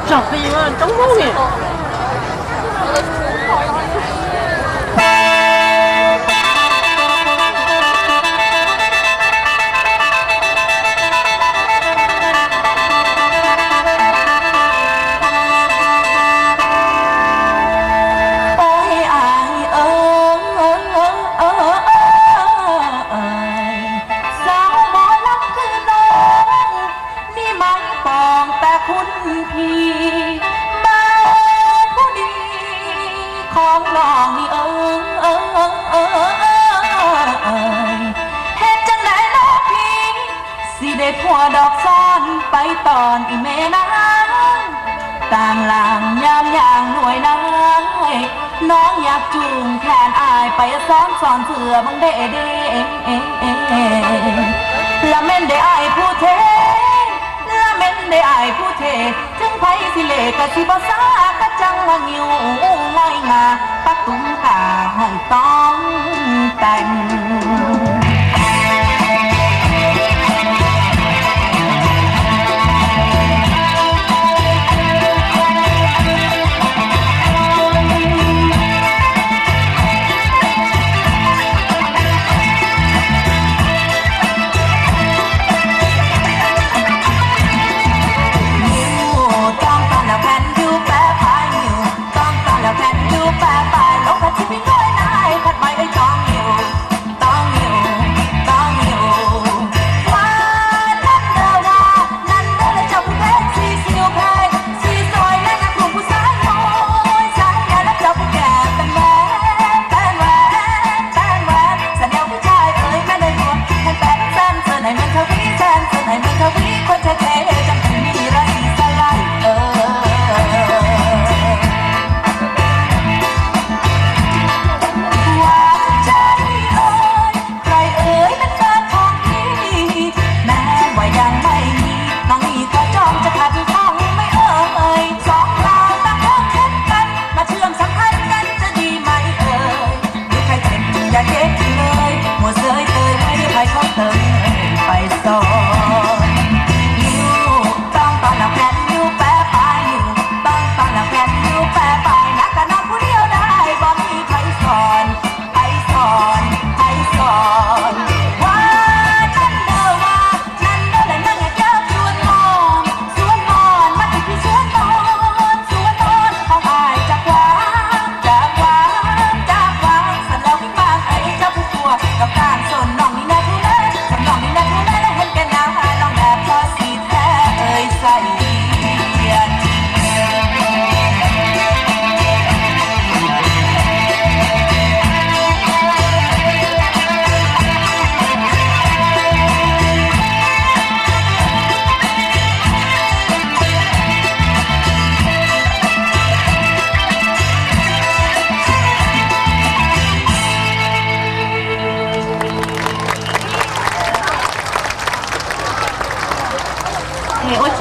小弟们，中后面。ของน้องนี่เฮ็ดจังได๋น้องพี่สิได้ผัวดอกซ้อนไปตอนอีแม่นางต่างหลังยามอย่างหน่วยนางน้องอยากจูงแขนอายไปซ้อนเถื่อบังเด้ละแม่นได้อายผู้เทละแม่นได้อายผู้เทถึงไผสิเลก็สิบ่ซากะจังว่างิ้วง่อยงาปักตุ้งตาให้ต้องแต่ง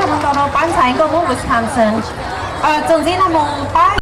我们到了班上一个我不是唐僧，总之他们把。